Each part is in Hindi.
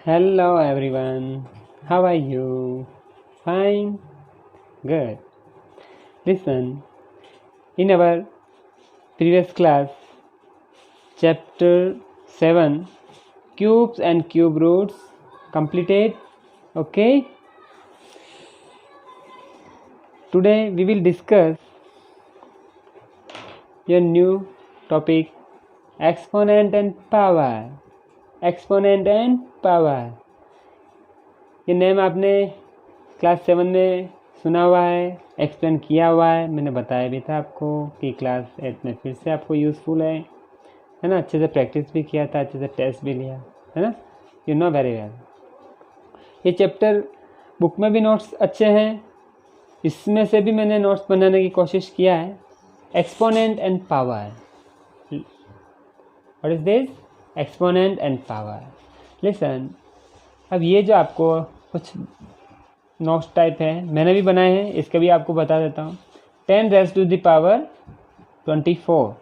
Hello everyone, how are you? Fine? Good. Listen, in our previous class, chapter 7, cubes and cube roots completed. Okay? Today we will discuss your new topic, exponent and power. Exponent and power. ये नेम आपने क्लास 7 में सुना हुआ है, एक्सप्लेन किया हुआ है, मैंने बताया भी था आपको कि क्लास 8 में फिर से आपको यूज़फुल है ना। अच्छे से प्रैक्टिस भी किया था, अच्छे से टेस्ट भी लिया है ना। You know very well. ये चैप्टर बुक में भी नोट्स अच्छे हैं, इसमें से भी मैंने नोट्स बनाने की कोशिश किया है। Exponent and power, what is this? Exponent and power. Listen, अब ये जो आपको कुछ नोट्स टाइप है मैंने भी बनाए हैं, इसके भी आपको बता देता हूँ। 10 रेज़ टू द पावर 24।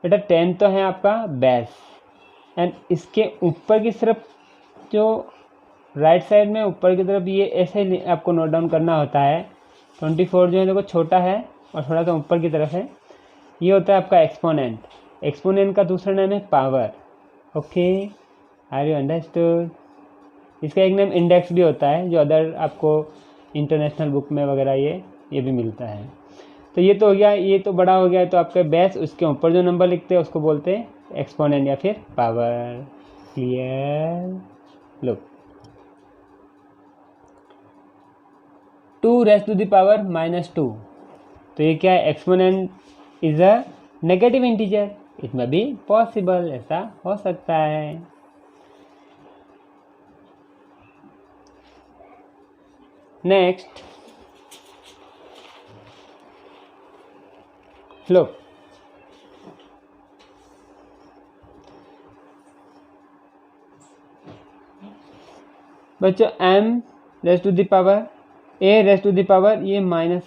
बेटा 10 तो है आपका बेस, एंड इसके ऊपर की तरफ जो राइट साइड में ऊपर की तरफ ये ऐसे आपको नोट डाउन करना होता है। 24 जो है देखो छोटा है और थोड़ा सा ऊपर की तरफ है, ये होता है आपका एक्सपोनेंट। एक्सपोनेंट का दूसरा नाम है power. Okay, are you understood? इसका एक नाम इंडेक्स भी होता है, जो अदर आपको इंटरनेशनल बुक में वगैरह ये भी मिलता है। तो ये तो हो गया, ये तो बड़ा हो गया, तो आपका बेस, उसके ऊपर जो नंबर लिखते हैं उसको बोलते हैं एक्सपोनेंट या फिर power. Clear? Look, 2 raise to the power -2, तो ये क्या है? Exponent is a negative integer. It में भी पॉसिबल, ऐसा हो सकता है। नेक्स्ट, लो, बच्चों m raise to the power a raise to the power ये -m है,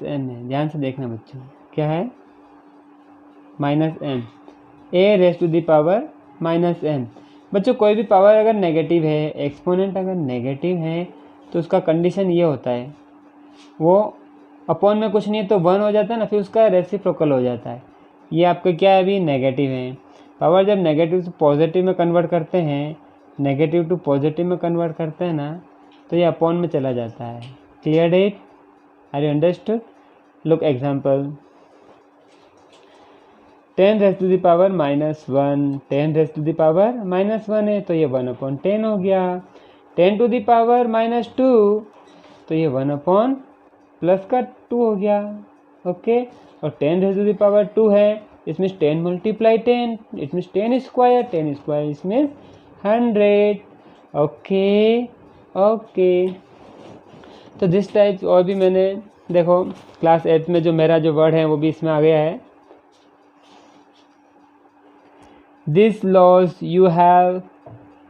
ध्यान से देखना बच्चों, क्या है? -m, a raise to the power -m। बच्चों कोई भी पावर अगर नेगेटिव है, एक्सपोनेंट अगर नेगेटिव है, तो उसका कंडीशन ये होता है, वो अपॉन में कुछ नहीं है तो 1 हो जाता है ना, फिर उसका रेसिप्रोकल हो जाता है। ये आपका क्या है? अभी नेगेटिव है। पावर जब नेगेटिव से पॉजिटिव में कन्वर्ट करते हैं, नेगेटिव टू पॉजिटिव में कन्वर्ट करते हैं ना, तो ये अपॉन में चला जाता है। Clear it? Are you understood? Look example, 10 raise to the power -1, 10 raise to the power -1 है तो ये 1/10 हो गया। 10 टू द पावर -2, तो ये 1/+ का 2 हो गया। ओके, और 10 रेज़ टू द पावर 2 है, इसमें 10 × 10, इट मीन्स 10 स्क्वायर, 10 स्क्वायर इसमें 100। ओके ओके, तो दिस टाइप और भी मैंने देखो क्लास 8 में जो मेरा जो वर्ड है वो भी इसमें आ गया है। This laws you have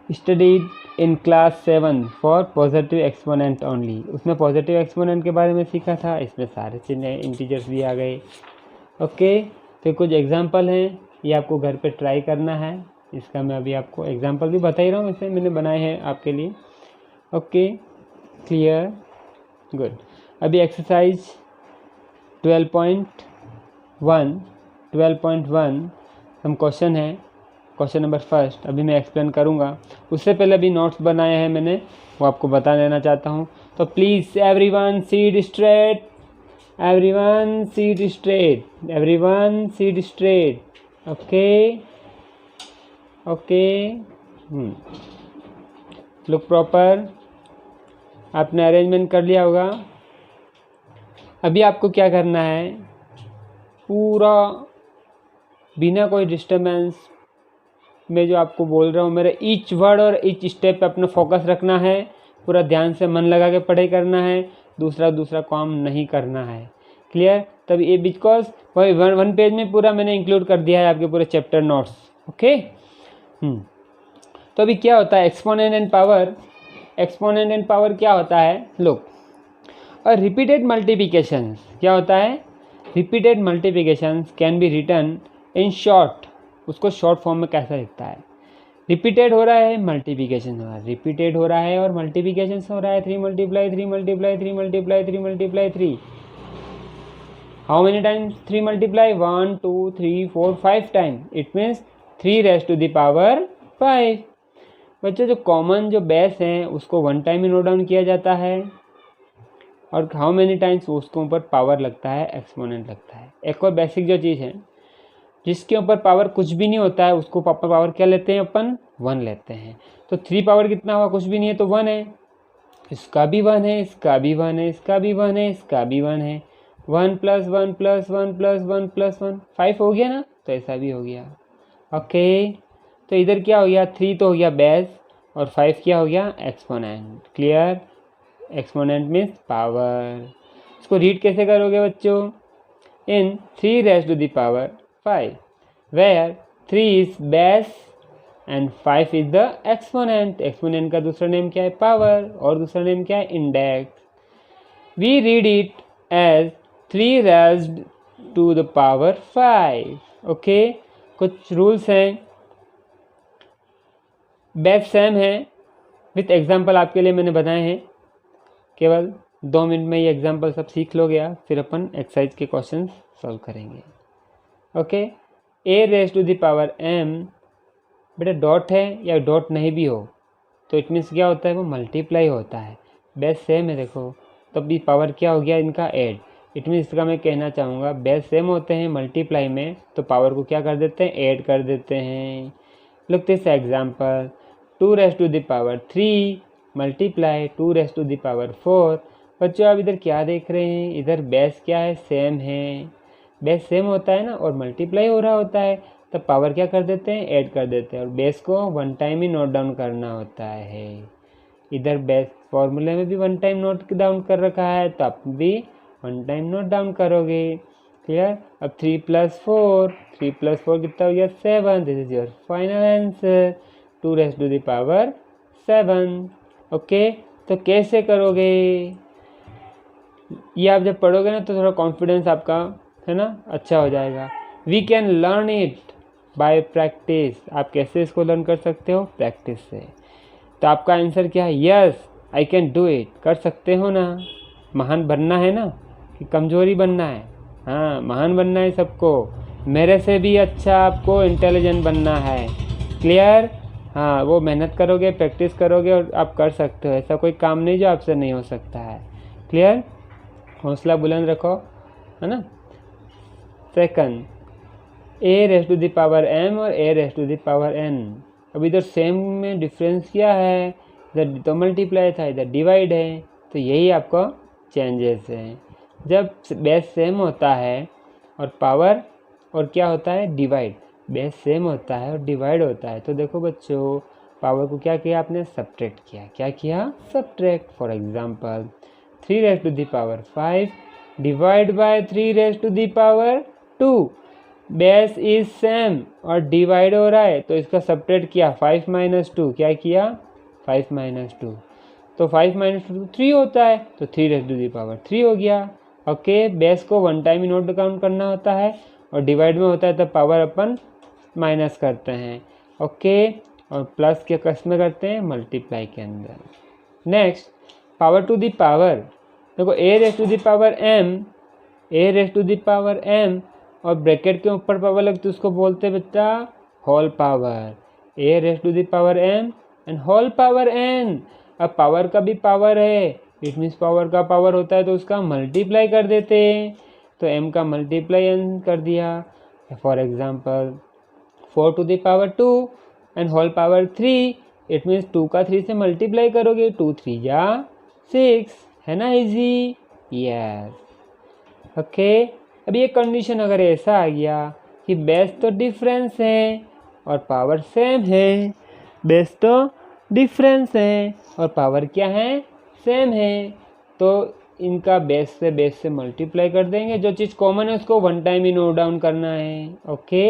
studied in class 7 for positive exponent only. उसमें पॉजिटिव एक्सपोनेंट के बारे में सीखा था, इसमें सारे चिन्ह इंटीजर्स भी आ गए। ओके, तो कुछ एग्जांपल हैं, ये आपको घर पे ट्राई करना है। इसका मैं अभी आपको एग्जांपल भी बता ही रहा हूँ, इसे मैंने बनाए हैं आपके लिए। Okay, clear? गुड। अभी एक्सरसाइज 12.1 हम क्वेश्चन है, क्वेश्चन नंबर 1 अभी मैं एक्सप्लेन करूँगा। उससे पहले अभी नोट्स बनाए हैं मैंने, वो आपको बता देना चाहता हूँ। तो please everyone seat straight, everyone seat straight, everyone seat straight. Okay okay, look proper. आपने अरेंजमेंट कर लिया होगा। अभी आपको क्या करना है, पूरा बिना कोई डिस्टर्बेंस मैं जो आपको बोल रहा हूँ, मेरे ईच वर्ड और ईच स्टेप पे अपना फोकस रखना है, पूरा ध्यान से मन लगा के पढ़ाई करना है, दूसरा काम नहीं करना है। क्लियर? तब ये बिकॉज वही वन पेज में पूरा मैंने इंक्लूड कर दिया है आपके पूरे चैप्टर नोट्स। ओके, तो अभी क्या होता है exponent and power? Exponent and power क्या होता है? लुक, और रिपीटेड मल्टीप्लिकेशंस क्या होता है? Repeated multiplications can be written in short. उसको शॉर्ट फॉर्म में कैसे लिखता है? रिपीटेड हो रहा है, मल्टीप्लिकेशन हो रहा है, रिपीटेड हो रहा है और मल्टीप्लिकेशन हो रहा है। 3 multiply 3 multiply 3 multiply 3 multiply 3। How many times 3 multiply? 1 2 3 4 5 time. It means 3 raise to the power 5। बच्चों जो कॉमन जो बेस हैं उसको 1 टाइम ही नोट डाउन किया जाता है और हाउ मेनी टाइम्स उसके ऊपर पावर लगता है, एक्सपोनेंट लगता है। एक और बेसिक जो चीज़ है जिसके ऊपर पावर कुछ भी नहीं होता है उसको पावर क्या लेते हैं अपन? 1 लेते हैं। तो 3 पावर कितना हुआ? कुछ भी नहीं है तो 1 है। इसका भी 1 है, इसका भी 1 है, इसका भी 1 है, इसका भी 1 है। 1 + 1 + 1 + 1 + 1 5 हो गया ना, तो ऐसा भी हो गया। ओके, तो इधर क्या हो गया? 3 तो हो गया बेस और 5 क्या हो गया? Exponent. Clear? Exponent means power. इसको रीड कैसे करोगे बच्चों? In 3 raise to the power 5 where 3 is base and 5 is the exponent। Exponent का दूसरा नेम क्या है? पावर। और दूसरा नेम क्या है? Index. We read it as 3 raised to the power 5। Okay, कुछ रूल्स हैं, बेस सेम है, विथ एग्जाम्पल आपके लिए मैंने बनाए हैं। केवल 2 मिनट में ये एग्जाम्पल सब सीख लो गया, फिर अपन एक्सरसाइज के क्वेश्चन सॉल्व करेंगे। Okay, a raise to the power m, बेटा डॉट है या डॉट नहीं भी हो तो इट मीन्स क्या होता है? वो मल्टीप्लाई होता है। बेस सेम है देखो, तब भी पावर क्या हो गया इनका? ऐड। इट मीन्स इसका मैं कहना चाहूँगा बेस सेम होते हैं मल्टीप्लाई में तो पावर को क्या कर देते हैं? ऐड कर देते हैं। Look this example, 2 raise to the power 3 multiply 2 raise to the power 4। बच्चों आप इधर क्या देख रहे हैं? इधर बेस क्या है? सेम है। बेस सेम होता है ना और मल्टीप्लाई हो रहा होता है तब पावर क्या कर देते हैं? ऐड कर देते हैं। और बेस को 1 टाइम ही नोट डाउन करना होता है। इधर बेस फॉर्मूले में भी 1 टाइम नोट डाउन कर रखा है तो आप भी 1 टाइम नोट डाउन करोगे। क्लियर? अब 3 + 4, 3 + 4 कितना हो गया? 7। This is your final answer, 2 raise to the power 7। Okay, तो कैसे करोगे ये आप जब पढ़ोगे ना तो थोड़ा कॉन्फिडेंस आपका है ना अच्छा हो जाएगा। We can learn it by practice. आप कैसे इसको लर्न कर सकते हो? प्रैक्टिस से। तो आपका आंसर क्या है? Yes I can do it. कर सकते हो ना। महान बनना है ना कि कमजोरी बनना है? हाँ, महान बनना है सबको। मेरे से भी अच्छा आपको इंटेलिजेंट बनना है। क्लियर? हाँ, वो मेहनत करोगे, प्रैक्टिस करोगे और आप कर सकते हो। ऐसा कोई काम नहीं जो आपसे नहीं हो सकता है। क्लियर? हौसला बुलंद रखो, है ना। Second, a raise to the power m और a raise to the power n। अब इधर सेम में डिफरेंस क्या है? इधर तो मल्टीप्लाई था, इधर डिवाइड है, तो यही आपका चेंजेस हैं। जब बेस सेम होता है और पावर और क्या होता है? डिवाइड। बेस सेम होता है और डिवाइड होता है तो देखो बच्चों पावर को क्या किया आपने? सब्ट्रैक्ट किया। क्या किया? Subtract. For example 3 raise to the power 5 divide by 3 raise to the power 2। Base is same और डिवाइड हो रहा है तो इसका सब्ट्रैक्ट किया। 5 - 2 क्या किया? 5 - 2, तो 5 - 2 3 होता है तो 3 रेज टू द पावर 3 हो गया। ओके, बेस को 1 टाइम ही नोट डाउन करना होता है और डिवाइड में होता है तो पावर अपन माइनस करते हैं। ओके, और प्लस के कस में करते हैं मल्टीप्लाई के अंदर। Next, power to the power. देखो a raise to the power m, a raise to the power m और ब्रैकेट के ऊपर पावर लगती है उसको बोलते हैं बेटा whole power. a raise to the power m and whole power n। अब पावर का भी पावर है, इट मीन्स पावर का पावर होता है तो उसका मल्टीप्लाई कर देते हैं, तो m का मल्टीप्लाई n कर दिया। For example 4 to the power 2 and whole power 3, it means 2 का 3 से मल्टीप्लाई करोगे, 2 3 जा 6, है ना इजी? यस। ओके, अब ये कंडीशन अगर ऐसा आ गया कि बेस तो डिफरेंस है और पावर सेम है, बेस तो डिफरेंस है और पावर क्या है? सेम है, तो इनका बेस से मल्टीप्लाई कर देंगे। जो चीज़ कॉमन है उसको 1 टाइम ही नोट डाउन करना है। ओके,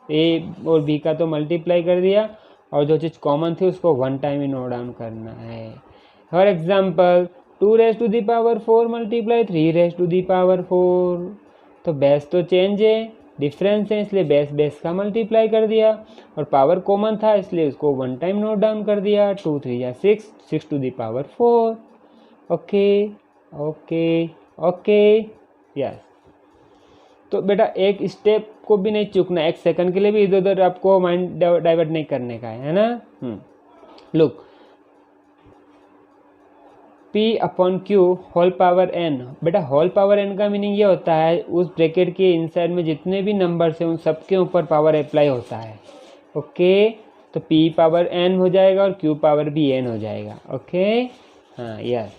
ए और बी का तो मल्टीप्लाई कर दिया और जो चीज़ कॉमन थी उसको 1 टाइम ही नोट डाउन करना है। For example 2 raise to the power 4 multiply 3 raise to the power 4, तो बेस तो चेंज है डिफरेंस है इसलिए बेस बेस का मल्टीप्लाई कर दिया, और पावर कॉमन था इसलिए उसको 1 टाइम नोट डाउन कर दिया। 2 3 या 6, 6 to the power 4। Okay okay okay yes. तो बेटा एक स्टेप को भी नहीं चूकना, एक सेकंड के लिए भी इधर उधर आपको माइंड डाइवर्ट नहीं करने का है ना। Look, P upon Q whole power n। बेटा होल पावर n का मीनिंग ये होता है उस ब्रैकेट के इनसाइड में जितने भी नंबर्स हैं उन सबके ऊपर पावर अप्लाई होता है। ओके, तो P पावर n हो जाएगा और Q पावर भी n हो जाएगा। ओके हाँ yes.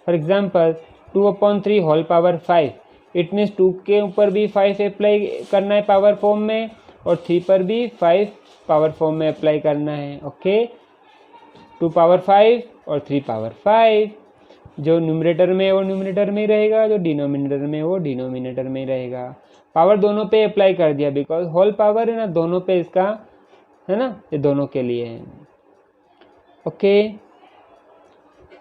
For example 2 upon 3 whole power 5, it means 2 के ऊपर भी 5 अप्लाई करना है पावर फॉर्म में, और 3 पर भी 5 पावर फॉर्म में अप्लाई करना है। ओके, 2 पावर 5 और 3 पावर 5, जो न्यूमरेटर में है वो न्यूमरेटर में ही रहेगा, जो डिनोमिनेटर में है वो डिनोमिनेटर में ही रहेगा। पावर दोनों पे अप्लाई कर दिया, बिकॉज होल पावर है ना, दोनों पे इसका है ना, ये दोनों के लिए है। ओके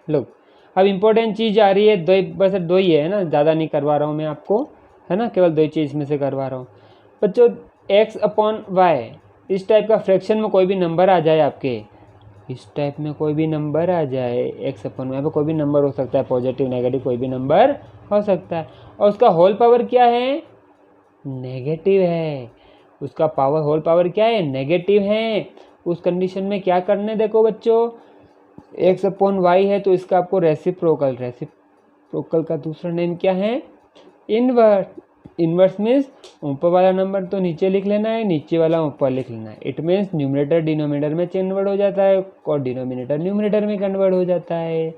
लुक, अब इम्पोर्टेंट चीज़ आ रही है, बस दो ही है ना, ज़्यादा नहीं करवा रहा हूँ मैं आपको, है ना, केवल 2 चीज़ में से करवा रहा हूँ बच्चों। x अपॉन वाई, इस टाइप का फ्रैक्शन में कोई भी नंबर आ जाए आपके, इस टाइप में कोई भी नंबर आ जाए, x अपॉन वाई पे कोई भी नंबर हो सकता है, पॉजिटिव नेगेटिव कोई भी नंबर हो सकता है, और उसका होल पावर क्या है, नेगेटिव है। उसका पावर होल पावर क्या है, नेगेटिव है। उस कंडीशन में क्या करने, देखो बच्चों, x अपॉन वाई है तो इसका आपको रेसिप्रोकल, रेसिप्रोकल का दूसरा नेम क्या है, इनवर्स। इनवर्स मीन्स ऊपर वाला नंबर तो नीचे लिख लेना है, नीचे वाला ऊपर लिख लेना है। इट मीन्स न्यूमरेटर डिनोमिनेटर में कन्वर्ट हो जाता है और डिनोमिनेटर न्यूमरेटर में कन्वर्ट हो जाता है।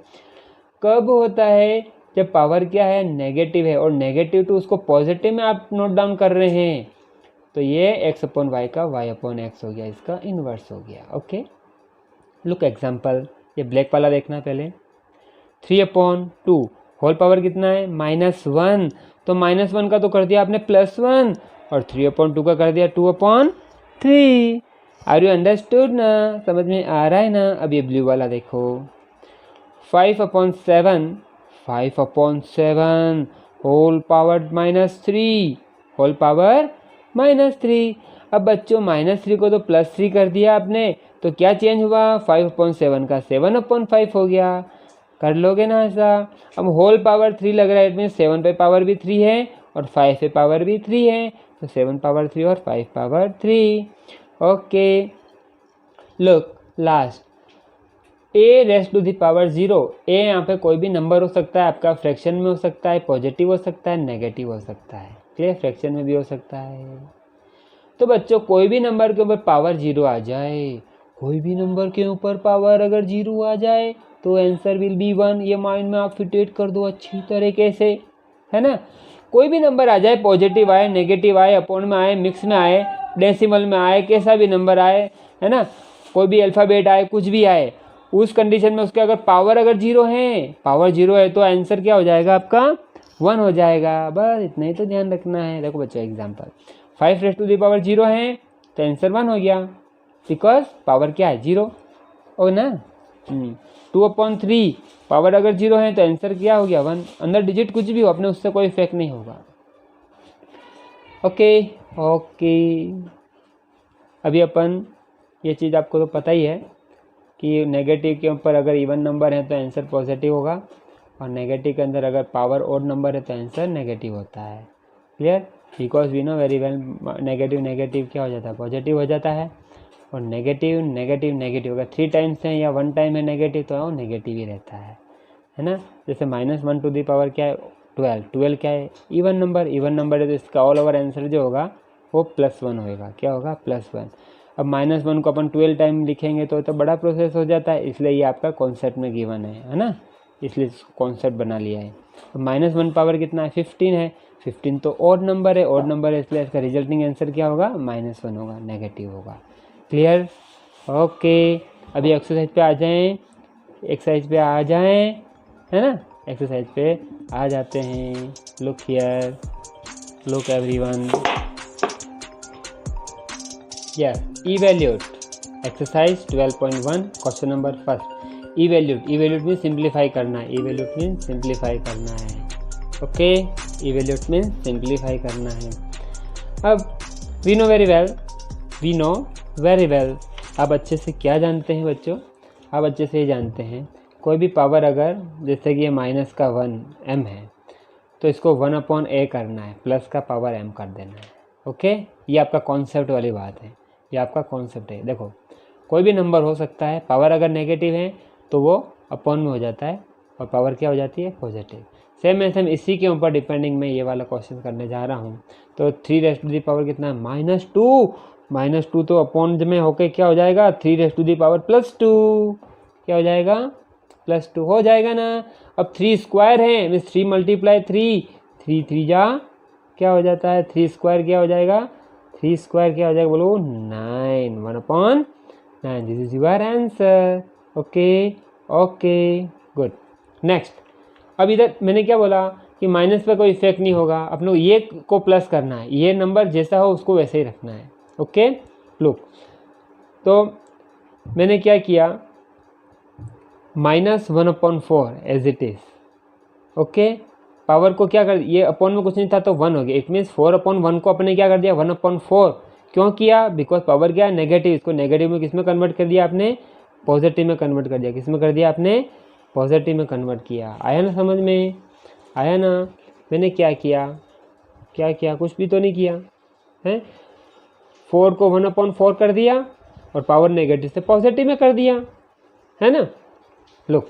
कब होता है, जब पावर क्या है, नेगेटिव है, और नेगेटिव टू उसको पॉजिटिव में आप नोट डाउन कर रहे हैं, तो ये x अपॉन वाई का y अपॉन एक्स हो गया, इसका इन्वर्स हो गया। ओके लुक एग्जाम्पल, ये ब्लैक वाला देखना पहले। 3 अपॉन 2 होल पावर कितना है, -1, तो -1 का तो कर दिया आपने +1, और 3 अपॉन 2 का कर दिया 2 अपॉन 3। आर यू अंडरस्टूड ना, समझ में आ रहा है ना। अब ये ब्लू वाला देखो, 5 upon 7, 5 upon 7 whole power -3, whole power -3। अब बच्चों -3 को तो +3 कर दिया आपने, तो क्या चेंज हुआ, 5 अपॉन 7 का 7 अपॉन 5 हो गया। कर लोगे ना ऐसा। अब होल पावर 3 लग रहा है, इट मीन 7 पे पावर भी 3 है और 5 पे पावर भी 3 है, तो 7 पावर 3 और 5 power 3। Okay look last, a raised to the power 0। a यहाँ पे कोई भी नंबर हो सकता है आपका, फ्रैक्शन में हो सकता है, पॉजिटिव हो सकता है, नेगेटिव हो सकता है, क्लियर, फ्रैक्शन में भी हो सकता है। तो बच्चों कोई भी नंबर के ऊपर पावर 0 आ जाए, कोई भी नंबर के ऊपर पावर अगर 0 आ जाए तो आंसर विल बी 1। ये माइंड में आप फिटेट कर दो अच्छी तरीके से, है ना। कोई भी नंबर आ जाए, पॉजिटिव आए, नेगेटिव आए, अपॉन में आए, मिक्स में आए, डेसिमल में आए, कैसा भी नंबर आए, है ना, कोई भी अल्फ़ाबेट आए, कुछ भी आए, उस कंडीशन में उसके अगर पावर अगर 0 है, पावर 0 है तो आंसर क्या हो जाएगा आपका, 1 हो जाएगा। बस इतना ही तो ध्यान रखना है। देखो बच्चों example, 5 raised to the power 0 है तो आंसर 1 हो गया, बिकॉज पावर क्या है, 0 हो ना। 2 अपॉन 3 पावर अगर 0 है तो आंसर क्या हो गया, 1। अंदर डिजिट कुछ भी हो अपने, उससे कोई इफेक्ट नहीं होगा। ओके ओके, अभी अपन ये चीज़ आपको तो पता ही है कि नेगेटिव के ऊपर अगर इवन नंबर है तो आंसर पॉजिटिव होगा, और नेगेटिव के अंदर अगर पावर ओड नंबर है तो आंसर नेगेटिव होता है, clear. Because we know very well negative negative क्या हो जाता है, पॉजिटिव हो जाता है, और नेगेटिव नेगेटिव नेगेटिव अगर 3 टाइम्स है या 1 टाइम है नेगेटिव तो वो नेगेटिव ही रहता है ना। जैसे -1 टू द पावर क्या है, 12, 12 क्या है, इवन नंबर, इवन नंबर है तो इसका ऑल ओवर आंसर जो होगा वो +1 होएगा, क्या होगा, +1। अब -1 को अपन 12 टाइम लिखेंगे तो बड़ा प्रोसेस हो जाता है, इसलिए ये आपका कॉन्सेप्ट में गिवन है ना, इसलिए कॉन्सेप्ट बना लिया है। अब -1 पावर कितना है, 15 है, 15 तो ऑड नंबर है, ऑड नंबर है, इसलिए इसका रिजल्टिंग आंसर क्या होगा, -1 होगा, नेगेटिव होगा, क्लियर। ओके अभी एक्सरसाइज पे आ जाएं, एक्सरसाइज पे आ जाएं, है ना, एक्सरसाइज पे आ जाते हैं। Look here, look everyone, yes, evaluate exercise 12.1 question number first. Evaluate, evaluate mean simplify करना है, इवैल्यूएट मीन सिंप्लीफाई करना है। ओके, इवैल्यूएट मीन सिंप्लीफाई करना है। अब we know very well, we know very well. आप अच्छे से क्या जानते हैं बच्चों? आप अच्छे से ये जानते हैं कोई भी पावर अगर जैसे कि ये माइनस का 1m है तो इसको 1/a करना है, प्लस का पावर m कर देना है। ओके, ये आपका कॉन्सेप्ट वाली बात है, ये आपका कॉन्सेप्ट है। देखो कोई भी नंबर हो सकता है, पावर अगर नेगेटिव है तो वो अपॉन में हो जाता है और पावर क्या हो जाती है? पॉजिटिव। सेम है सेम इसी के ऊपर डिपेंडिंग मैं ये वाला क्वेश्चन करने जा रहा हूँ। तो 3 कितना है? -2। -2 तो अपॉन में होके क्या हो जाएगा? 3 क्या हो जाएगा? +2 हो जाएगा ना। अब 3 स्क्वायर है, मीन्स 3 × 3, 3 3 जा क्या हो जाता है? 3 स्क्वायर क्या हो जाएगा? 3 स्क्वायर क्या हो जाएगा? बोलो 9, 1/9। This is your answer. Okay good. Next, अब इधर मैंने क्या बोला कि माइनस पे कोई इफेक्ट नहीं होगा, अपने को ये को प्लस करना है, ये नंबर जैसा हो उसको वैसे ही रखना है। ओके लुक, तो मैंने क्या किया, -1/4 as it is. Okay, power को क्या कर, ये अपॉन में कुछ नहीं था तो 1 हो गया। इट मीन्स 4/1 को अपने क्या कर दिया? 1/4। क्यों किया? बिकॉज पावर क्या है? नेगेटिव। इसको नेगेटिव में किस में कन्वर्ट कर दिया आपने? पॉजिटिव में कन्वर्ट कर दिया। किस में कर दिया आपने? पॉजिटिव में कन्वर्ट किया। आया ना समझ में? आया ना? मैंने क्या किया? कुछ भी तो नहीं किया है। 4 को 1/4 कर दिया और पावर नेगेटिव से पॉजिटिव में कर दिया, है ना। लो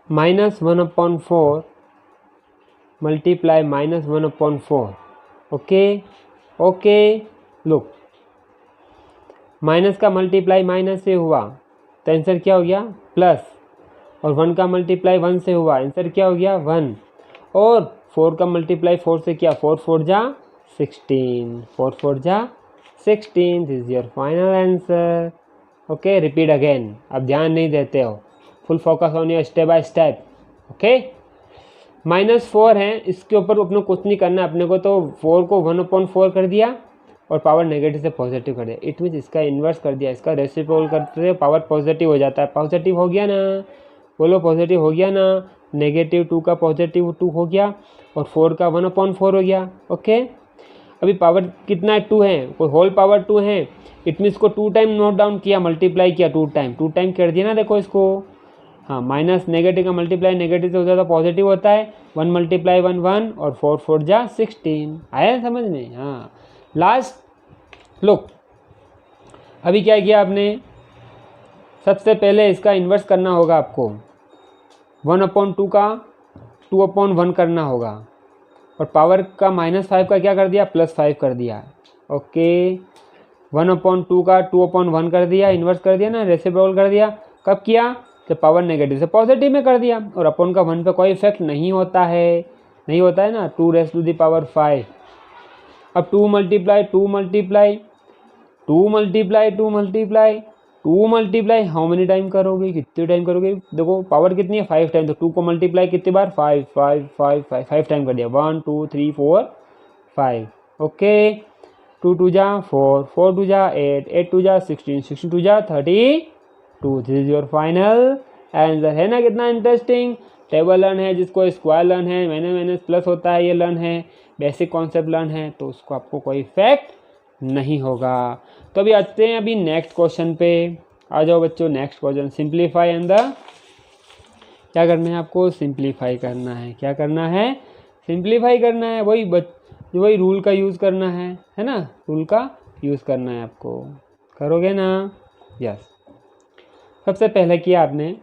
-1/4 मल्टीप्लाई -1/4। ओके लुक, माइनस का मल्टीप्लाई माइनस से हुआ तो आंसर क्या हो गया? प्लस, और 1 का मल्टीप्लाई 1 से हुआ, आंसर क्या हो गया? 1। और 4 का मल्टीप्लाई 4 से किया, 4 4 जा 16, 4 4 जा 16। This is your final answer. Okay, repeat again. अब ध्यान नहीं देते हो, full focus on your step by step. Okay, -4 है, इसके ऊपर अपने कुछ नहीं करना अपने को, तो 4 को 1/4 कर दिया और पावर नेगेटिव से पॉजिटिव कर दिया। इट मीन्स इसका इन्वर्स कर दिया, इसका रेसिप्रोकल करते पावर पॉजिटिव हो जाता है। पॉजिटिव हो गया ना, बोलो पॉजिटिव हो गया ना। -2 का +2 हो गया और 4 का 1/4 हो गया। ओके, अभी पावर कितना है? 2 है, कोई होल पावर 2 है। इट मीन्स को 2 टाइम नोट डाउन किया, मल्टीप्लाई किया 2 टाइम कर दिया ना। देखो इसको, हाँ, माइनस नेगेटिव का मल्टीप्लाई नेगेटिव से होता है तो पॉजिटिव होता है। 1 × 1 1 और 4 4 जा 16। आया समझ में? हाँ। लास्ट लुक, अभी क्या किया आपने? सबसे पहले इसका इन्वर्स करना होगा आपको। 1/2 का 2/1 करना होगा और पावर का -5 का क्या कर दिया? +5 कर दिया। ओके, 1/2 का 2/1 कर दिया, इन्वर्स कर दिया ना, रेसिप्रोकल कर दिया। कब किया? जब पावर नेगेटिव से पॉजिटिव में कर दिया। और अपॉन का 1 पे कोई इफेक्ट नहीं होता है, ना। 2⁵ अब 2 मल्टीप्लाई हाउ मेनी टाइम करोगे? कितने टाइम करोगे? देखो पावर कितनी है? 5 टाइम। तो 2 को मल्टीप्लाई कितनी बार? 5 टाइम कर दिया। 1 2 3 4 5। ओके, 2 2 जा 4, 4 2 जा 8, 8 2 जा 16, 16 2 जा 32। This is your final answer. है ना कितना इंटरेस्टिंग? टेबल लर्न है, जिसको स्क्वायर लर्न है, माइनस प्लस होता है, ये लर्न है, बेसिक कॉन्सेप्ट लर्न है, तो उसको आपको कोई इफेक्ट नहीं होगा। तो अभी आते हैं अभी नेक्स्ट क्वेश्चन पे। आ जाओ बच्चों, next question, simplify and the, क्या करना है आपको? सिंप्लीफाई करना है। क्या करना है? सिंप्लीफाई करना है। वही रूल का यूज़ करना है ना, रूल का यूज़ करना है आपको। करोगे ना? यस। सबसे पहले किया आपने,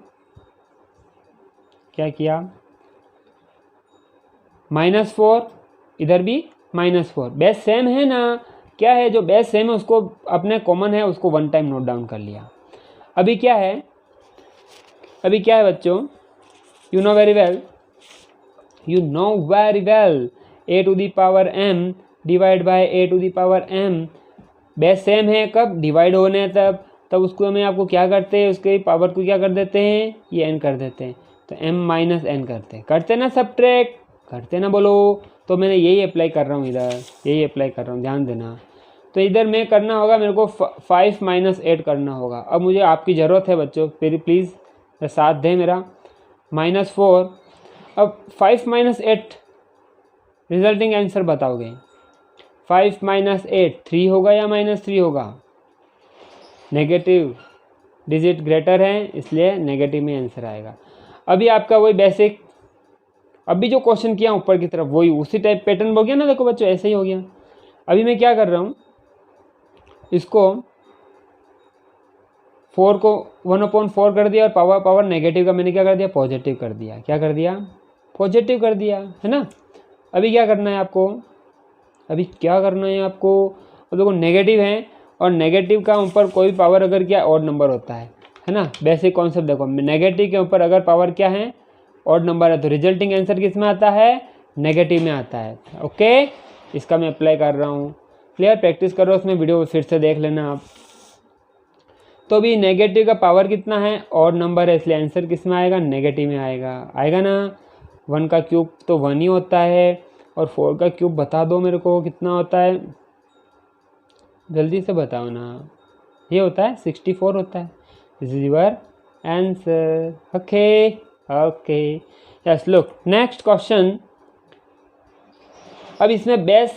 क्या किया? -4, इधर भी -4, बेस सेम है ना। क्या है? जो बेस सेम है उसको अपने कॉमन है, उसको 1 टाइम नोट डाउन कर लिया। अभी क्या है बच्चों? You know very well, a⁴m divide by a⁴m base same है। कब डिवाइड होने? तब उसको मैं आपको क्या करते हैं? उसके पावर को क्या कर देते हैं? ये n कर देते हैं, तो m - n करते ना, सब्ट्रैक्ट करते ना, बोलो। तो मैंने यही अप्लाई कर रहा हूँ इधर, यही अप्लाई कर रहा हूँ, ध्यान देना। तो इधर मैं करना होगा, मेरे को 5 - 8 करना होगा। अब मुझे आपकी ज़रूरत है बच्चों, फिर प्लीज़ साथ दें मेरा। -4 अब 5 - 8 रिजल्टिंग आंसर बताओगे। 5 - 8 3 होगा या -3 होगा? नेगेटिव डिजिट ग्रेटर है इसलिए नेगेटिव में आंसर आएगा। अभी आपका वही बेसिक, अभी जो क्वेश्चन किया ऊपर की तरफ वही उसी टाइप पैटर्न हो गया ना। देखो बच्चों ऐसे ही हो गया। अभी मैं क्या कर रहा हूँ, इसको 4 को 1/4 कर दिया और पावर नेगेटिव का मैंने क्या कर दिया, पॉजिटिव कर दिया। क्या कर दिया? पॉजिटिव कर दिया, है ना। अभी क्या करना है आपको, अभी क्या करना है आपको, अब देखो नेगेटिव है और नेगेटिव का ऊपर कोई पावर अगर क्या ऑड नंबर होता है ना। बेसिक कॉन्सेप्ट देखो, नेगेटिव के ऊपर अगर पावर क्या है, ऑड नंबर है, तो रिजल्टिंग आंसर किस में आता है, नेगेटिव में आता है। ओके, इसका मैं अप्लाई कर रहा हूँ। क्लियर, प्रैक्टिस करो, उसमें वीडियो फिर से देख लेना आप। तो अभी नेगेटिव का पावर कितना है, ऑड नंबर है, इसलिए आंसर किस में आएगा, नेगेटिव में आएगा। आएगा ना। 1 का क्यूब तो 1 ही होता है और 4 का क्यूब बता दो मेरे को कितना होता है, जल्दी से बताओ ना। ये होता है 64 होता है। This is your answer. Okay okay, yes. Look next question. अब इसमें बेस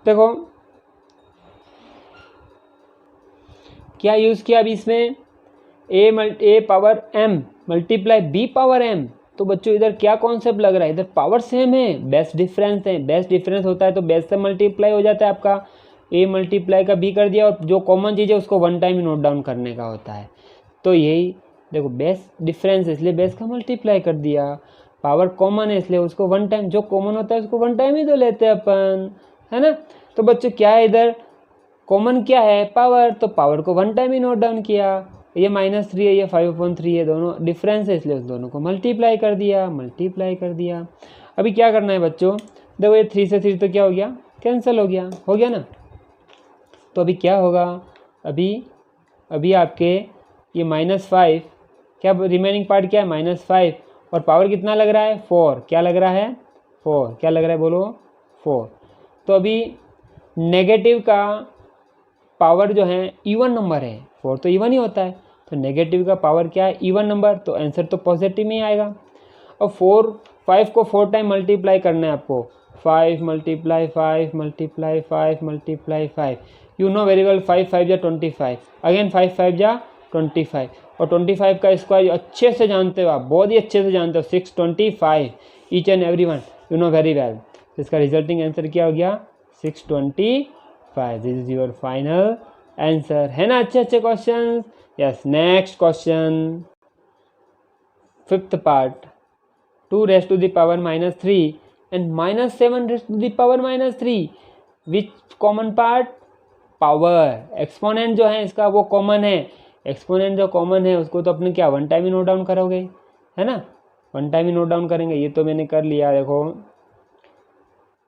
देखो क्या यूज़ किया अभी इसमें, a power m multiply b power m। तो बच्चों इधर क्या कॉन्सेप्ट लग रहा है, इधर पावर सेम है, बेस डिफरेंस है। बेस डिफरेंस होता है तो बेस से मल्टीप्लाई हो जाता है आपका, a मल्टीप्लाई का b कर दिया और जो कॉमन चीज़ है उसको 1 टाइम ही नोट डाउन करने का होता है। तो यही देखो बेस डिफरेंस है इसलिए बेस का मल्टीप्लाई कर दिया, पावर कॉमन है इसलिए उसको 1 टाइम, जो कॉमन होता है उसको 1 टाइम ही तो लेते हैं अपन, है ना। तो बच्चों क्या है इधर, कॉमन क्या है, पावर, तो पावर को 1 टाइम ही नोट डाउन किया। ये -3 है, ये 5/3 है, दोनों डिफरेंस है इसलिए उस दोनों को मल्टीप्लाई कर दिया। अभी क्या करना है बच्चों, देखो ये 3 से 3 तो क्या हो गया, कैंसिल हो गया ना। तो अभी क्या होगा, अभी आपके ये -5, क्या रिमेनिंग पार्ट क्या है, -5 और पावर कितना लग रहा है, 4। क्या लग रहा है, 4। क्या लग रहा है बोलो, 4। तो अभी नेगेटिव का पावर जो है इवन नंबर है, 4 तो इवन ही होता है, तो नेगेटिव का पावर क्या है, इवन नंबर, तो आंसर तो पॉजिटिव में ही आएगा। और 5 को 4 टाइम मल्टीप्लाई करना है आपको, 5 × 5 × 5 × 5, you know very well, 5 × 5 = 25, again 5 × 5 = 25 और 25 का स्क्वायर अच्छे से जानते हो आप, बहुत ही अच्छे से जानते हो, 625, each and every one you know very well. इसका रिजल्टिंग आंसर क्या हो गया, 625। This is your final answer, है ना। अच्छे question. Yes, next question, 5th part, 2⁻³ -3 and -7⁻³ which common part, power. Exponent जो है इसका वो कॉमन है, एक्सपोनेंट जो कॉमन है उसको तो अपने क्या 1 टाइम ही नोट डाउन करोगे, है ना, 1 टाइम ही नोट डाउन करेंगे। ये तो मैंने कर लिया देखो,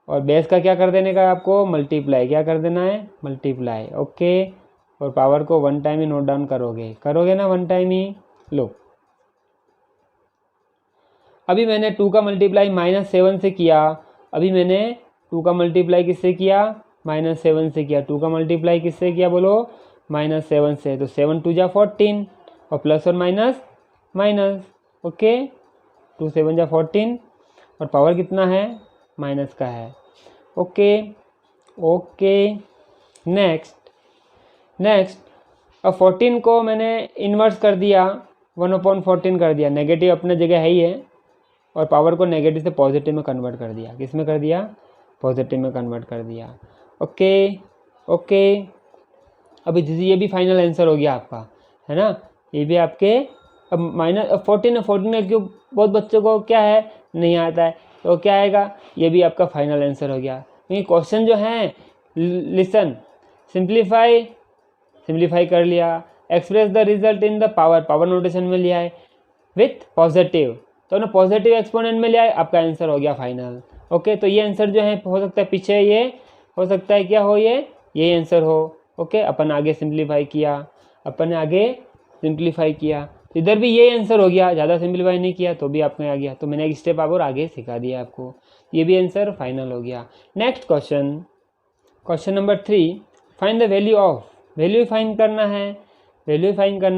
और बेस का क्या कर देने का आपको, मल्टीप्लाई। क्या कर देना है, मल्टीप्लाई। ओके, और पावर को 1 टाइम ही नोट डाउन करोगे ना, 1 टाइम ही। लो अभी मैंने 2 का मल्टीप्लाई -7 से किया, अभी मैंने 2 का मल्टीप्लाई किससे किया, -7 से किया। 2 का मल्टीप्लाई किससे किया बोलो, -7 से, तो 7 × 2 = 14 और प्लस और माइनस माइनस। ओके, 2 × 7 = 14 और पावर कितना है, माइनस का है। ओके ओके, नेक्स्ट अब 14 को मैंने इन्वर्स कर दिया, 1/14 कर दिया। नेगेटिव अपने जगह है ही है और पावर को नेगेटिव से पॉजिटिव में कन्वर्ट कर दिया। किस में कर दिया, पॉजिटिव में कन्वर्ट कर दिया। ओके, अभी ये भी फाइनल आंसर हो गया आपका, है ना। ये भी आपके अब -14 का क्यूब बहुत बच्चों को क्या है, नहीं आता है, तो क्या आएगा, ये भी आपका फाइनल आंसर हो गया। क्योंकि क्वेश्चन जो है, लिसन, सिंप्लीफाई कर लिया, express the result in the power notation में लिया है विथ पॉजिटिव, तो ना पॉजिटिव एक्सपोनेंट में लिया है, आपका आंसर हो गया फाइनल। ओके, तो ये आंसर जो है हो सकता है पीछे, ये हो सकता है क्या हो, ये आंसर हो। ओके, अपन आगे सिंप्लीफाई किया, इधर भी ये आंसर हो गया, ज़्यादा सिंप्लीफाई नहीं किया तो भी आपने आ गया। तो मैंने एक स्टेप आप और आगे सिखा दिया आपको, ये भी आंसर फाइनल हो गया। Next question number 3, find the value of, value find करना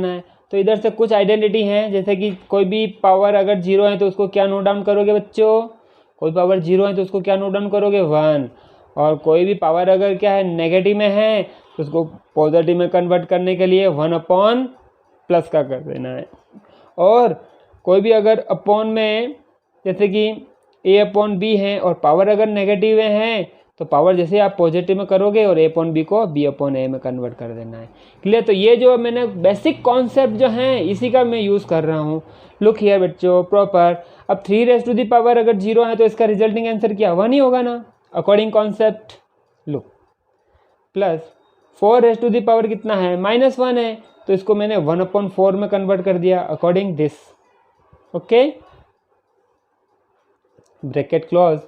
है। तो इधर से कुछ आइडेंटिटी हैं, जैसे कि कोई भी पावर अगर 0 है तो उसको क्या नोट डाउन करोगे बच्चों, कोई पावर 0 है तो उसको क्या नोट डाउन करोगे 1, और कोई भी पावर अगर क्या है नेगेटिव में है तो उसको पॉजिटिव में कन्वर्ट करने के लिए 1 अपॉन प्लस का कर देना है। और कोई भी अगर अपॉन में जैसे कि a अपॉन बी है और पावर अगर नेगेटिव में है तो पावर जैसे आप पॉजिटिव में करोगे और a अपॉन बी को b अपॉन a में कन्वर्ट कर देना है। क्लियर? तो ये जो मैंने बेसिक कॉन्सेप्ट जो हैं इसी का मैं यूज़ कर रहा हूँ। लुक हियर बच्चों प्रॉपर। अब 3 रेज़ टू द पावर अगर 0 है तो इसका रिजल्टिंग आंसर क्या 1 ही होगा ना, according concept. Look plus 4 raise to the power कितना है -1 है, तो इसको मैंने 1/4 में कन्वर्ट कर दिया according this. Okay, bracket close,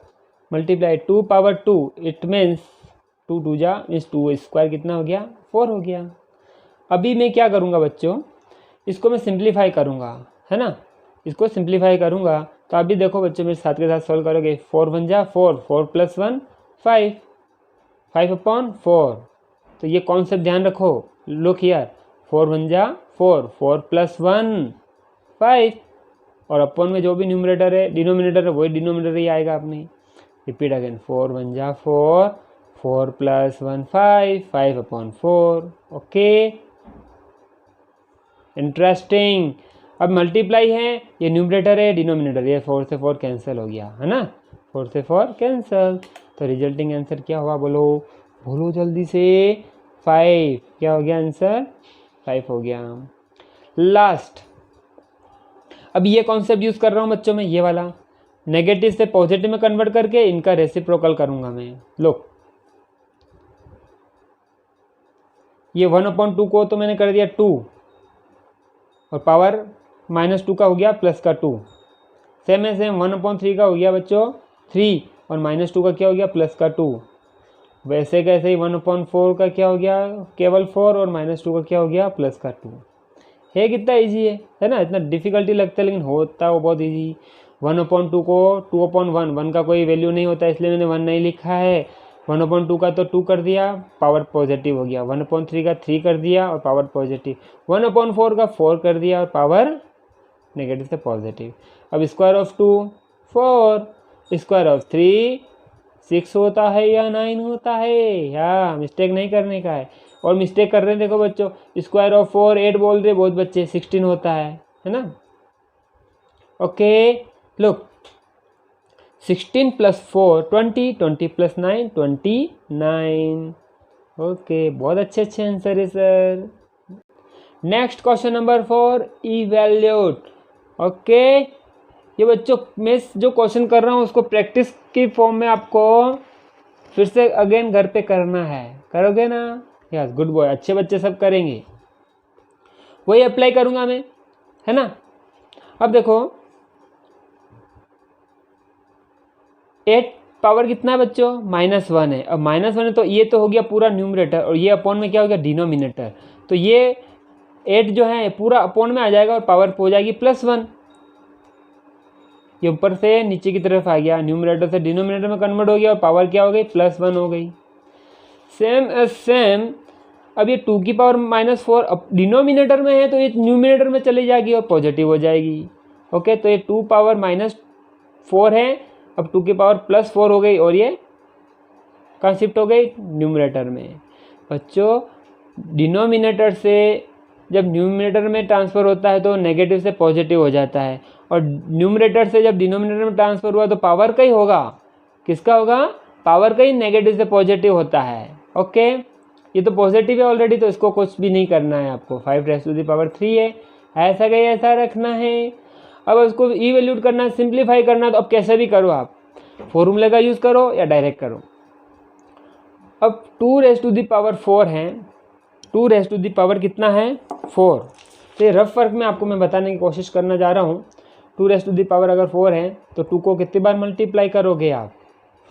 multiply 2 power 2, it means 2 2 जा मीन्स 2 स्क्वायर कितना हो गया 4 हो गया। अभी मैं क्या करूँगा बच्चों, इसको मैं सिंप्लीफाई करूँगा, है ना, इसको सिंप्लीफाई करूँगा। तो अभी देखो बच्चों मेरे साथ के साथ सॉल्व करोगे। 4 1 जा 4, 4 + 1 5, 5/4। तो ये कॉन्सेप्ट ध्यान रखो। लुक हियर, 4 1 जा 4, 4 + 1 5, और अपॉन में जो भी न्यूमरेटर है डिनोमिनेटर है वही डिनोमिनेटर ही आएगा अपने। रिपीट अगेन, 4 1 जा 4, 4 + 1 5, 5/4। Okay, interesting. अब मल्टीप्लाई है, ये न्यूमरेटर है डिनोमिनेटर, ये 4 से 4 कैंसिल हो गया, है ना, 4 से 4 कैंसिल। तो रिजल्टिंग आंसर क्या हुआ बोलो, बोलो जल्दी से। 5 क्या हो गया आंसर, 5 हो गया। लास्ट, अब ये कॉन्सेप्ट यूज़ कर रहा हूँ बच्चों में, ये वाला नेगेटिव से पॉजिटिव में कन्वर्ट करके इनका रेसिप्रोकल करूँगा मैं। लो ये 1/2 को तो मैंने कर दिया 2, और पावर -2 का हो गया प्लस का 2। सेम है सेम, 1/3 का हो गया बच्चों 3, और -2 का क्या हो गया प्लस का 2। वैसे कैसे ही 1/4 का क्या हो गया केवल 4, और -2 का क्या हो गया प्लस का 2। है कितना ईजी है ना, इतना डिफिकल्टी लगता है लेकिन होता है वो बहुत ईजी। 1/2 को 2/1, 1 का कोई वैल्यू नहीं होता इसलिए मैंने 1 नहीं लिखा है। 1/2 का तो 2 कर दिया, पावर पॉजिटिव हो गया। 1/3 का 3 कर दिया और पावर पॉजिटिव। 1/4 का 4 कर दिया और पावर नेगेटिव से पॉजिटिव। अब स्क्वायर ऑफ 2 4, स्क्वायर ऑफ 3 6 होता है या 9 होता है, या मिस्टेक नहीं करने का है। और मिस्टेक कर रहे हैं देखो बच्चों, स्क्वायर ऑफ 4 8 बोल रहे बहुत बच्चे, 16 होता है ना। Okay look, 16 + 4 20, 20 + 9 29। ओके, बहुत अच्छे आंसर है sir. Next question number 4, evaluate. Okay, ये बच्चों मैं जो क्वेश्चन कर रहा हूँ उसको प्रैक्टिस की फॉर्म में आपको फिर से अगेन घर पे करना है, करोगे ना? यस, गुड बॉय, अच्छे बच्चे सब करेंगे। वही अप्लाई करूँगा मैं, है ना। अब देखो 8 पावर कितना है बच्चों -1 है। अब -1 है तो ये तो हो गया पूरा न्यूमरेटर, और ये अपॉन में क्या हो गया डिनोमिनेटर। तो ये 8 जो है पूरा अपॉन में आ जाएगा और पावर हो जाएगी +1। ये ऊपर से नीचे की तरफ आ गया, न्यूमरेटर से डिनोमिनेटर में कन्वर्ट हो गया और पावर क्या हो गई +1 हो गई। सेम एज सेम, अब ये 2 की पावर -4 अब डिनोमिनेटर में है तो ये न्यूमिनेटर में चली जाएगी और पॉजिटिव हो जाएगी। ओके, तो ये 2 पावर -4 है, अब 2 की पावर +4 हो गई और ये कहाँ शिफ्ट हो गई न्यूमिनेटर में। बच्चों डिनोमिनेटर से जब न्यूमिनेटर में ट्रांसफ़र होता है तो नेगेटिव से पॉजिटिव हो जाता है, और न्यूमरेटर से जब डिनोमिनेटर में ट्रांसफर हुआ तो पावर का ही होगा, किसका होगा, पावर का ही नेगेटिव से पॉजिटिव होता है। ओके, ये तो पॉजिटिव है ऑलरेडी तो इसको कुछ भी नहीं करना है आपको, 5⁻³ है, ऐसा का ऐसा रखना है। अब उसको इवैल्यूएट करना है, सिंप्लीफाई करना है, तो अब कैसे भी करो, आप फॉर्मूले का यूज़ करो या डायरेक्ट करो। अब 2⁻4 है, 2⁻4 कितना है 4। तो ये रफ वर्क में आपको मैं बताने की कोशिश करना जा रहा हूँ। 2⁻4 अगर 4 है तो 2 को कितनी बार मल्टीप्लाई करोगे आप,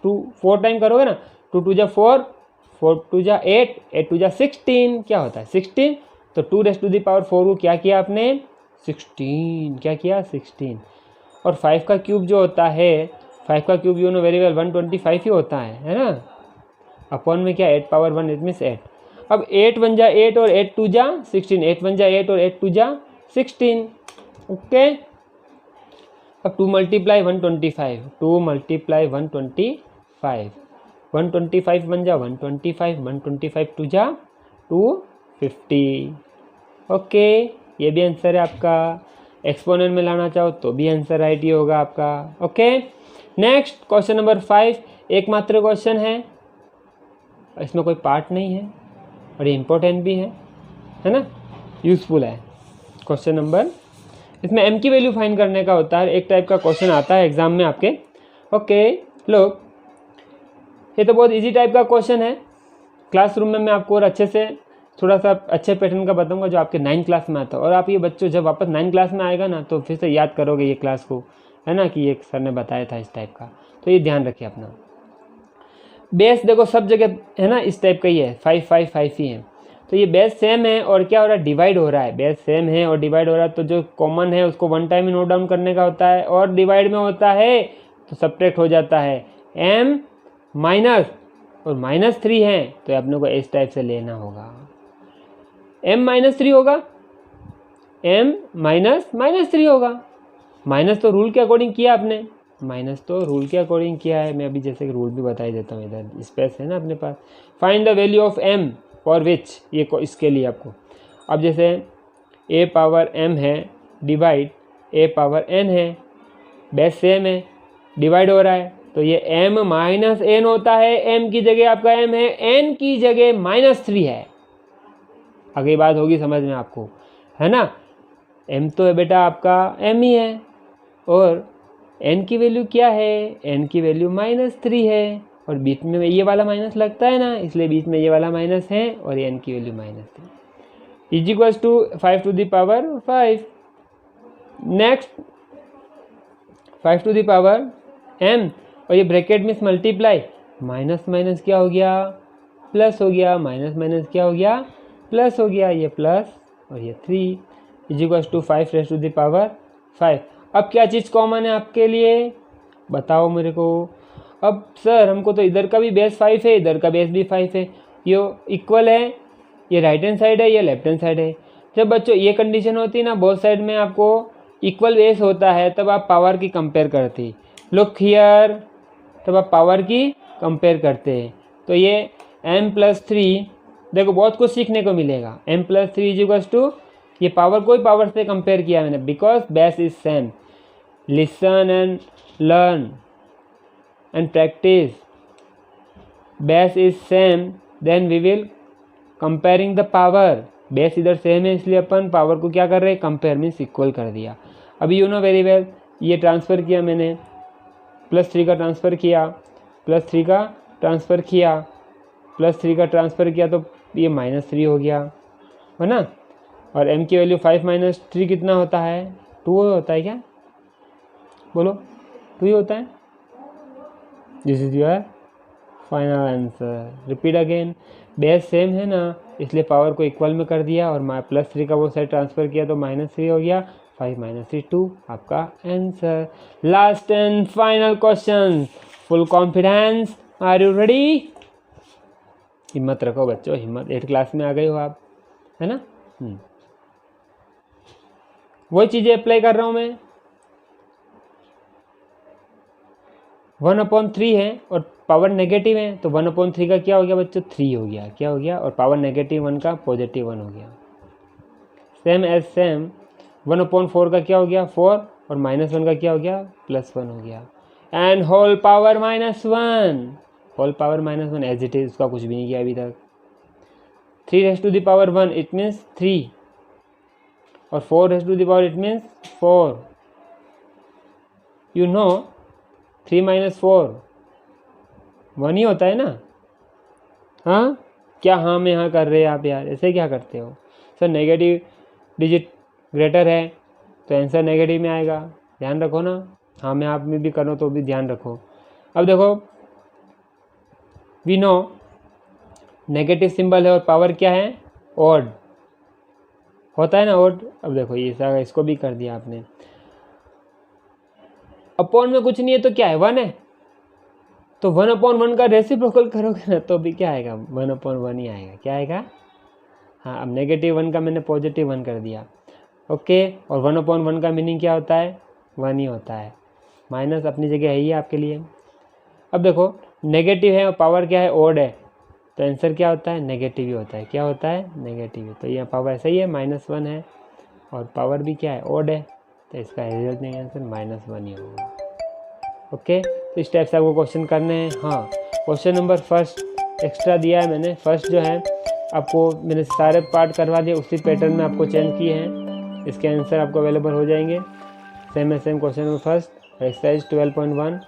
2 4 टाइम करोगे ना। 2 2 जा 4, 4 2 जा 8, 8 2 जा 16, क्या होता है 16। तो 2⁻4 को क्या किया आपने 16, क्या किया 16। और 5 का क्यूब जो होता है, 5 का cube you know very well 125 ही होता है ना। अपॉन में क्या 8 पावर 1 इट मीन्स 8। अब 8 1 जा 8 और 8 2 जा 16, 8 1 जा 8 और 8 2 जा 16। ओके, अब 2 मल्टीप्लाई 125, 2 मल्टीप्लाई 125, 125 बन जा 125, 125 टू जा 250। ओके, ये भी आंसर है आपका। एक्सपोनेंट में लाना चाहो तो भी आंसर राइट ही होगा आपका। ओके, नेक्स्ट क्वेश्चन नंबर 5, एकमात्र क्वेश्चन है, इसमें कोई पार्ट नहीं है और ये इम्पोर्टेंट भी है ना, यूजफुल है क्वेश्चन नंबर। इसमें m की वैल्यू फाइंड करने का होता है, एक टाइप का क्वेश्चन आता है एग्जाम में आपके। ओके लोग, ये तो बहुत इजी टाइप का क्वेश्चन है। क्लासरूम में मैं आपको और अच्छे से थोड़ा सा अच्छे पैटर्न का बताऊंगा जो आपके 9th क्लास में आता है, और आप ये बच्चों जब वापस 9th क्लास में आएगा ना तो फिर से याद करोगे ये क्लास को, है ना, कि ये सर ने बताया था इस टाइप का। तो ये ध्यान रखिए अपना। बेस देखो सब जगह है ना इस टाइप का ही है, 5 5 5 ही है। तो ये बेस सेम है और क्या हो रहा है, डिवाइड हो रहा है। बेस सेम है और डिवाइड हो रहा है, तो जो कॉमन है उसको वन टाइम में नोट डाउन करने का होता है, और डिवाइड में होता है तो सब्ट्रैक्ट हो जाता है। m माइनस और -3 है तो अपने को इस टाइप से लेना होगा। m -3 होगा, m -3 होगा। माइनस तो रूल के अकॉर्डिंग किया आपने, माइनस तो रूल के अकॉर्डिंग किया है। मैं अभी जैसे कि रूल भी बता ही देता हूँ, इधर स्पेस है ना अपने पास। Find the value of m for which, ये इसके लिए आपको, अब जैसे a पावर m है डिवाइड a पावर n है, बेस सेम है, डिवाइड हो रहा है, तो ये m माइनस n होता है। m की जगह आपका m है, n की जगह -3 है। आगे बात होगी समझ में आपको, है ना। m तो है बेटा आपका m ही है, और n की वैल्यू क्या है, n की वैल्यू -3 है, और बीच में ये वाला माइनस लगता है ना, इसलिए बीच में ये वाला माइनस है, और ये n की value -3 is equals to 5 to the power 5। Next 5 to the power m, और ये ब्रैकेट में मल्टीप्लाई, माइनस माइनस क्या हो गया, प्लस हो गया, माइनस माइनस क्या हो गया, प्लस हो गया, ये प्लस और ये 3 is equals to 5 raise to the power 5। अब क्या चीज़ कॉमन है आपके लिए, बताओ मेरे को। अब सर हमको तो इधर का भी बेस 5 है, इधर का बेस भी 5 है, ये इक्वल है, ये राइट हैंड साइड है, ये लेफ्ट हैंड साइड है। जब बच्चों ये कंडीशन होती है ना, बोथ साइड में आपको इक्वल बेस होता है, तब आप पावर की कंपेयर करते, लुक हियर, तब आप पावर की कंपेयर करते हैं। तो ये m+3, देखो बहुत कुछ सीखने को मिलेगा। m+3 इज इक्वल्स टू, ये पावर कोई पावर से कंपेयर किया मैंने, because base is same. Listen and learn and practice, base is same, then we will comparing the power. Base इधर सेम है इसलिए अपन पावर को क्या कर रहे हैं, कंपेयर मीन्स इक्वल कर दिया। अभी यू नो वेरी वेल, ये ट्रांसफ़र किया मैंने, +3 का ट्रांसफ़र किया, +3 का ट्रांसफ़र किया, +3 का ट्रांसफ़र किया, तो ये -3 हो गया, है ना। और m की वैल्यू 5 - 3 कितना होता है, 2 होता है क्या, बोलो 2 ही होता है। This is your final answer. Repeat again, base same है ना इसलिए पावर को इक्वल में कर दिया, और +3 का वो साइड ट्रांसफ़र किया तो -3 हो गया, 5 - 3 2 आपका answer. Last and final question, full confidence, are you ready. हिम्मत रखो बच्चों, हिम्मत, 8th क्लास में आ गए हो आप, है ना। वही चीज़ें अप्लाई कर रहा हूँ मैं। 1/3 है और पावर नेगेटिव है, तो 1/3 का क्या हो गया बच्चों, 3 हो गया, क्या हो गया, और पावर -1 का +1 हो गया। सेम एज सेम, 1/4 का क्या हो गया, 4, और -1 का क्या हो गया, +1 हो गया। And whole power -1, whole power -1 as it is, उसका कुछ भी नहीं किया अभी तक। 3 raise to the power 1 it means 3, और 4 raise to the power it means 4। You know 3 - 4 1 ही होता है ना। हाँ क्या, हाँ में हाँ कर रहे हैं आप यार, ऐसे क्या करते हो सर। नेगेटिव डिजिट ग्रेटर है तो आंसर नेगेटिव में आएगा, ध्यान रखो ना। हाँ में आप में भी करो तो भी ध्यान रखो। अब देखो वी नो नेगेटिव सिंबल है और पावर क्या है, ऑड होता है ना, ऑड। अब देखो ये इसको भी कर दिया आपने। अपॉन में कुछ नहीं है तो क्या है, 1 है, तो 1/1 का रेसिप्रोकल करोगे ना तो भी क्या आएगा, 1/1 ही आएगा। क्या आएगा, हाँ। अब -1 का मैंने +1 कर दिया, ओके। और 1/1 का मीनिंग क्या होता है, 1 ही होता है। माइनस अपनी जगह है ही आपके लिए। अब देखो नेगेटिव है और पावर क्या है, ओड है, तो आंसर क्या होता है, नेगेटिव ही होता है। क्या होता है, नेगेटिव। तो यहाँ पावर सही है, -1 है और पावर भी क्या है, ओड है, तो इसका रिजल्ट नहीं आंसर -1 ही होगा। ओके, तो इस टाइप से आपको क्वेश्चन करने हैं। हाँ, क्वेश्चन नंबर फर्स्ट एक्स्ट्रा दिया है मैंने। फर्स्ट जो है आपको मैंने सारे पार्ट करवा दिए, उसी पैटर्न में आपको चेंज किए हैं। इसके आंसर आपको अवेलेबल हो जाएंगे। सेम है same. Question number first exercise 12.1,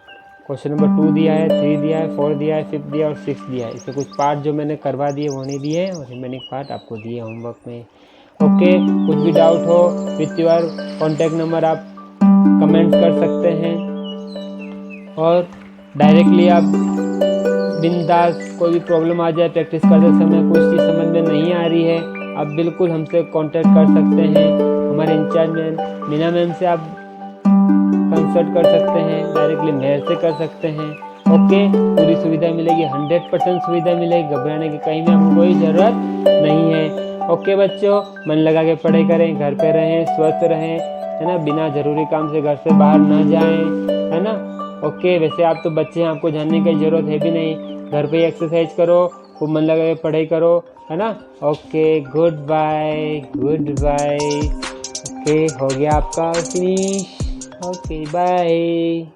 question number 2 दिया है, 3 दिया है, 4 दिया है, 5 दिया है और 6 दिया है। इसके कुछ पार्ट जो मैंने करवा दिए वो नहीं दिए हैं और रिमेनिंग पार्ट आपको दिए होमवर्क में। ओके, कुछ भी डाउट हो विथ योर कॉन्टैक्ट नंबर आप कमेंट कर सकते हैं और डायरेक्टली आप बिंदास, कोई भी प्रॉब्लम आ जाए प्रैक्टिस करते समय, कुछ चीज़ समझ में नहीं आ रही है, आप बिल्कुल हमसे कांटेक्ट कर सकते हैं। हमारे इंचार्ज मैम मीना मैम से आप कंसल्ट कर सकते हैं, डायरेक्टली मेल से कर सकते हैं। ओके, पूरी सुविधा मिलेगी, 100% सुविधा मिलेगी। घबराने की कहीं में आपको कोई ज़रूरत नहीं है। ओके बच्चों, मन लगा के पढ़ाई करें, घर पे रहें, स्वस्थ रहें, है ना, बिना ज़रूरी काम से घर से बाहर ना जाएं, है ना। ओके, वैसे आप तो बच्चे हैं, आपको जानने की ज़रूरत है भी नहीं, घर पे ही एक्सरसाइज करो, खूब मन लगा के पढ़ाई करो, है ना। Okay, good bye, good bye. Okay, हो गया आपका फिनिश। Okay, bye.